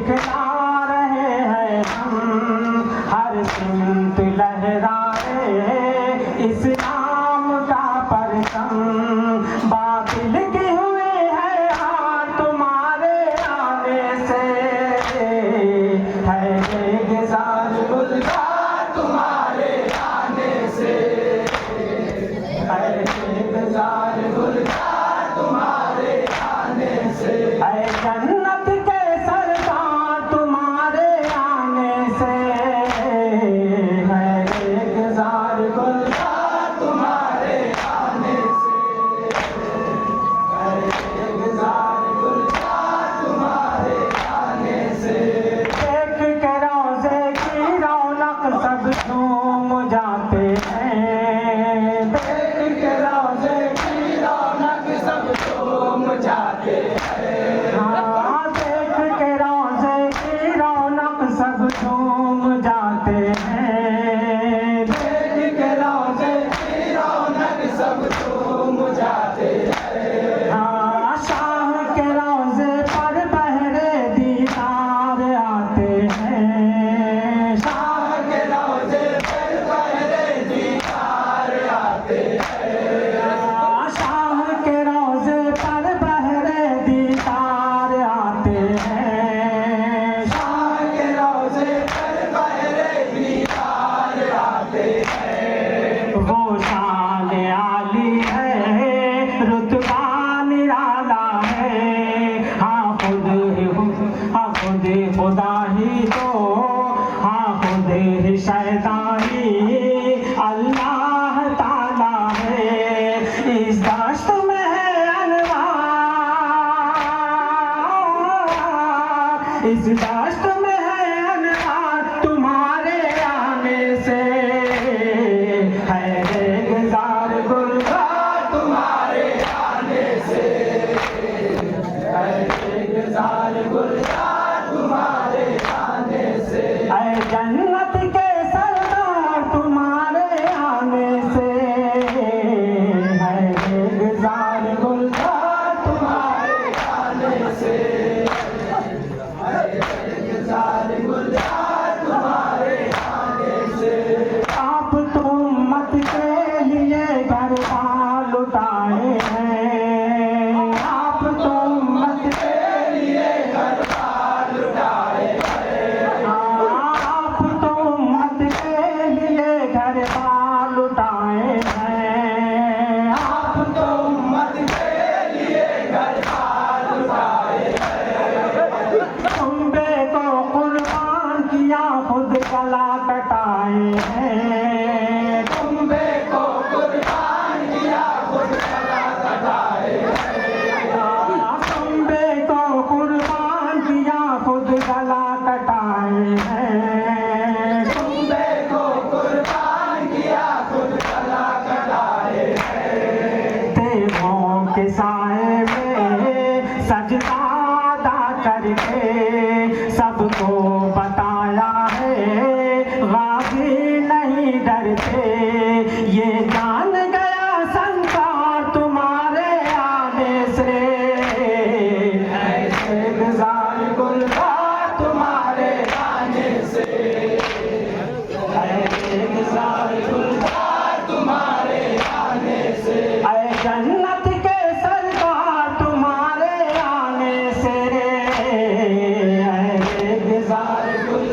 दिखला रहे हैं हम, हर सिमत लहराए इस्लाम का परचम। बातिल की हुए है हार तुम्हारे आने से, है बेगुजार गुलजार तुम्हारे आने से, है बेगुजार गुलजार तुम्हारे आने से, है जन्नत के सरदार तुम्हारे आने से, है बेगुजार गुलजार तुम्हारे आने से, है बेगुजार गुलजार तुम्हारे आने से। देख के रोज़े की रौनक सब झूम जाते हैं, देख के रोज़े की रौनक सब झूम जाते हैं। हाँ, देख के रोज़े की रौनक सब झूम जाते हैं, देख के रोज़े की रौनक सब झूम जाते हैं। हाँ, शाह के रोज़े पर पहरे दीदार आते हैं, शाह के रोज़े पर पहरे दीदार आते हैं। हाँ, शाह के रोज़े पर पहरे दीदार आते हैं, शाह के रोज़े पर पहरे दीदार आते हैं। वो शान आली है, रुतबा निराला है, हाँ खुद ही खुदा ही तो, हाँ खुद ही शैतान ही अल्लाह ताला है। इस दश्त में है अनवार, इस दश्त में है अनवार तुम्हारे आने से, है बेगुजार गुलजार तुम्हारे आने से, है बेगुजार गुलजार तुम्हारे आने से, है जन्नत के सरदार तुम्हारे आने से, है बेगुजार गुलजार तुम्हारे आने से, है बेगुजार गुलजार तुम्हारे आने से। आप तो उम्मत के लिए घर बार लुटाए हैं, आप तो उम्मत के लिए घर बार लुटाए हैं। हाँ, आप तो उम्मत के लिए घर बार लुटाए हैं, आप तो उम्मत के लिए घर बार लुटाए हैं। तुम्बे को कुर्बान किया खुद गला कटाए हैं, तुम्बे को कुर्बान किया खुद गला कटाए हैं। हाँ, तुम्बे को कुर्बान किया खुद गला कटाए हैं, तुम्बे को कुर्बान किया खुद गला कटाए हैं। देवों के साए में सजदा अदा करके सबको बताया है, गाजी नहीं डरते, ये जान गया संसार तुम्हारे आने से, है बेगुजार गुलजार तुम्हारे आने से, है बेगुजार गुलजार तुम्हारे आने से, है जन्नत के सरदार तुम्हारे आने से, है बेगुजार गुलजार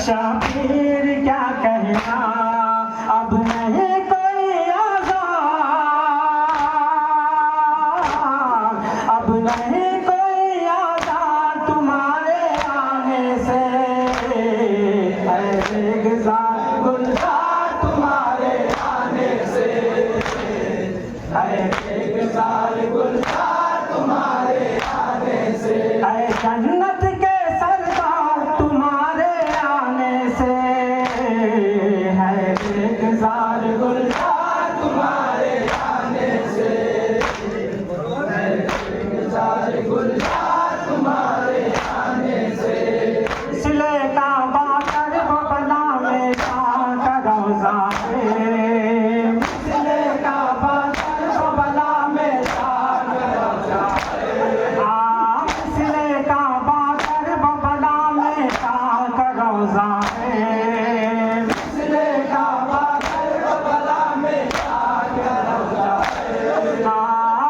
शबीर क्या कहना, अब नहीं कोई आज़ाद, अब नहीं कोई आज़ाद तुम्हारे आने से। ऐसे गुलजार गुलजार तुम्हारे आने से, ऐसे गुलजार गुलजार तुम्हारे आने से। ऐ जन्नत के सरदार तुम्हारे आने से, है गुलजार गुलजार तुम्हारे आने से, है गुलजार गुलजार तुम्हारे आने से। सिले का बाकर बबला में शाह रोज़ा है, सिले का बाकर बबला में शाह रोज़ा है। सिले का बाकर बबला में शाह रोज़ा है, सिले का बाकर बबला में शाह रोज़ा है।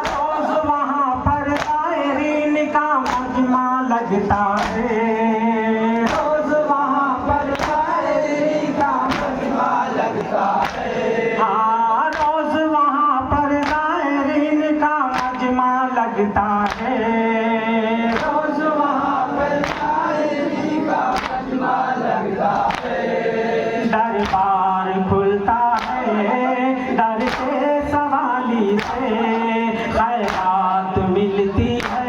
रोज़ वहाँ पर तायरीन का मजमा लगता है, रोज़ वहाँ पर तायरीन का मजमा लगता है। रोज़ वहाँ पर तायरीन का मजमा लगता है, रोज़ वहाँ पर तायरीन का मजमा लगता है। दरबार खुलता है दर से सवाली से, खैरात मिलती है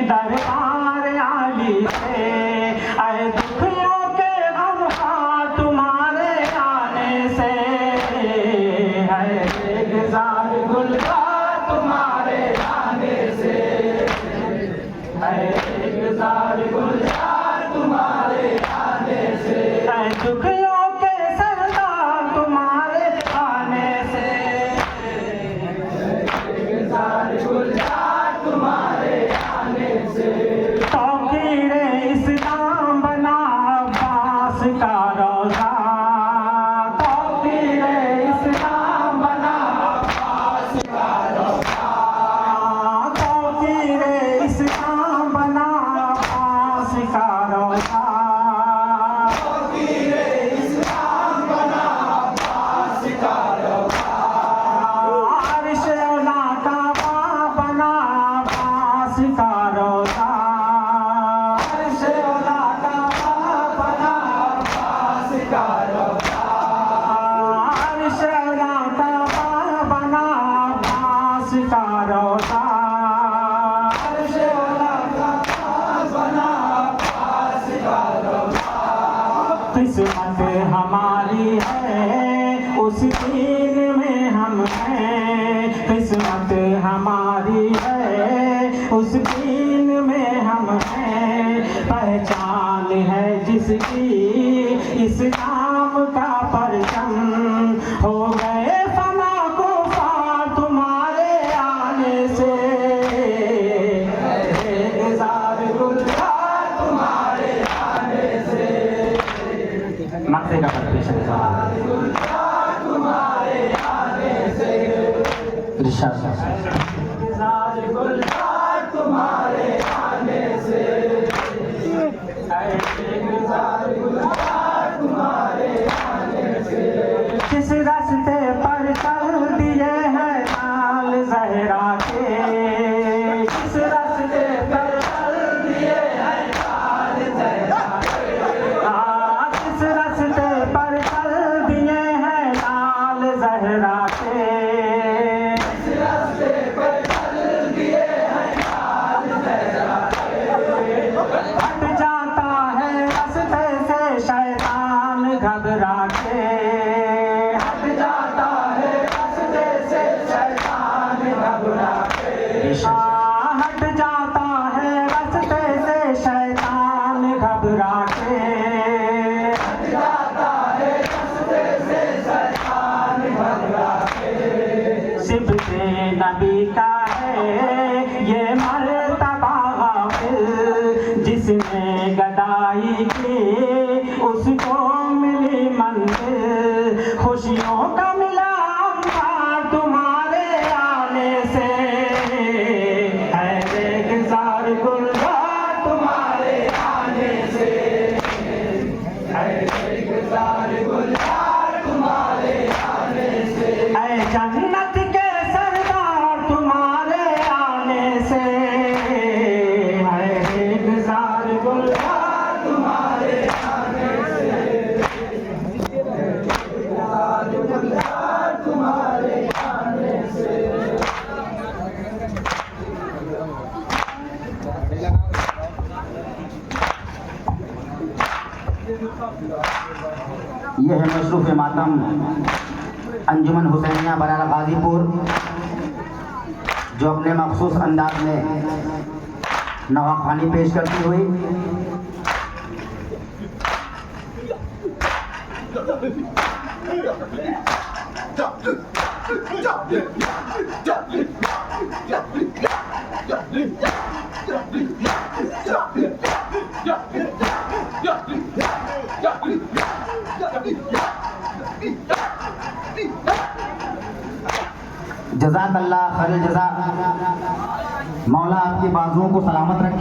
दरबार आली से। ऐ दुखियों के गमखार तुम्हारे आने से, है गुलजार गुलजार तुम्हारे आने से, है गुलजार गुलजार तुम्हारे आने से। ऐ दुखियों के सरदार तुम्हारे आने से, गुलजार गुलजार तुम्हारे आने से। तौकीरे इस्लाम बना अब्बास का रोज़ा, तौकीरे इस्लाम बना अब्बास का रोज़ा, तौकीरे इस्लाम बना अब्बास का रोज़ा, तौकीरे इस्लाम बना अब्बास का रोज़ा। अर्श औला का बना अब्बास का रोज़ा, अर्श औला का बना अब्बास का रोज़ा, अर्श औला का बना अब्बास का रोज़ा, अर्श औला का बना अब्बास का रोज़ा। किस्मत हमारी है उस दीन में हम हैं, किस्मत हमारी है उस दीन में हम हैं। पहचान है जिसकी इस्लाम का परचम, हो गए फना कुफार तुम्हारे आने से। गुलजार गुलजार तुम्हारे आने से, मक्से का परपेशन गुलजार तुम्हारे आने से। गुलजार गुलजार तुम्हारे आने से, गुलजार गुलजार तुम्हारे आने से। किस रास्ते पर चल दिए हैं लाल ज़हरा के, किस रास्ते पर चल दिए हैं लाल ज़हरा के। किस रास्ते पर चल दिए हैं लाल ज़हरा के, किस रास्ते पर चल दिए हैं लाल ज़हरा के। हट जाता है रास्ते से शैतान घबरा के, हट जाता है रास्ते से शैतान घबरा के। हट जाता है रास्ते से शैतान घबरा के, हट जाता है रास्ते से शैतान घबरा के। सिबते नबी का है ये मर्तबा गाफिल, जिसने गदाई की उसको मिली मंजिल। खुशियों का मिला अंबार तुम्हारे आने से, है गुलजार गुलजार तुम्हारे आने से, है ये है मशरूफ़ मातम अंजुमन हुसैनिया बराला गाजीपुर, जो अपने मखसूस अंदाज में नवाखानी पेश करती हुई जज़ाकल्लाह खैर जज़ा। मौला आपकी बाजुओं को सलामत रखे।